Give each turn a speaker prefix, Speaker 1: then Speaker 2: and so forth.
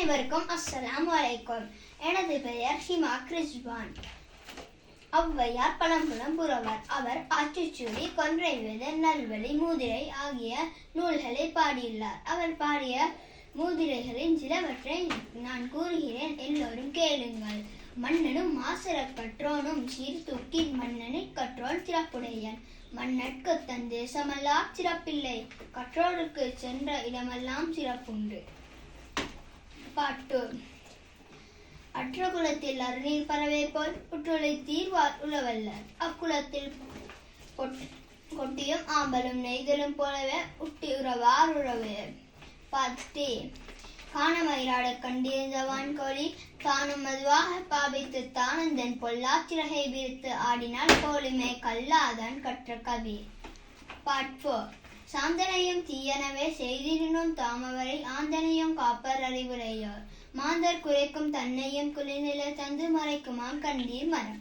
Speaker 1: அனைவருக்கும் அஸ்ஸலாமு அலைக்கும். எனது பெயர் ஹிமா கிரிஸ்வான். ஔவையார் பழம்புலம் புரவர். அவர் ஆத்திச்சூடி, கொன்றை வேத, நல்வழி, மூதிரை ஆகிய நூல்களை பாடியுள்ளார். அவர் பாடிய மூதிரைகளின் சிலவற்றை நான் கூறுகிறேன், எல்லோரும் கேளுங்கள். மன்னனும் மாசறக் கற்றோனும் சீர்தூக்கி மன்னனை கற்றோன் சிறப்புடையன். மன்னர்க்கு தன் தேசமெல்லாம் சிறப்பில்லை, கற்றோருக்கு சென்ற இடமெல்லாம் சிறப்புண்டு. பாட்டு. அற்ற குலத்தில் அருநீர் பறவை போல் உற்றுளை தீர்வார் உழவல்லர். அக்குலத்தில் கொட்டியும் ஆம்பலும் நெய்தலும் போலவே உட்டி உறவார் உறவே. பாட்டி. காணமயிராட கண்டிருந்த வான்கோழி தானும் மதுவாக பாபித்து தானந்தன் பொல்லாச்சிறகை விரித்து ஆடினால் கோழிமை கல்லாதான் கற்ற கவி. பாட். சாந்தனையும் தீயனவே செய்திருந்தும் தாமவரை ஆந்தனையும் காப்பர் அறிவுரையோர். மாந்தர் குறைக்கும் தன்னையும் குளிர்நிலை தந்து மறைக்குமாம் கண்டீர் மரம்.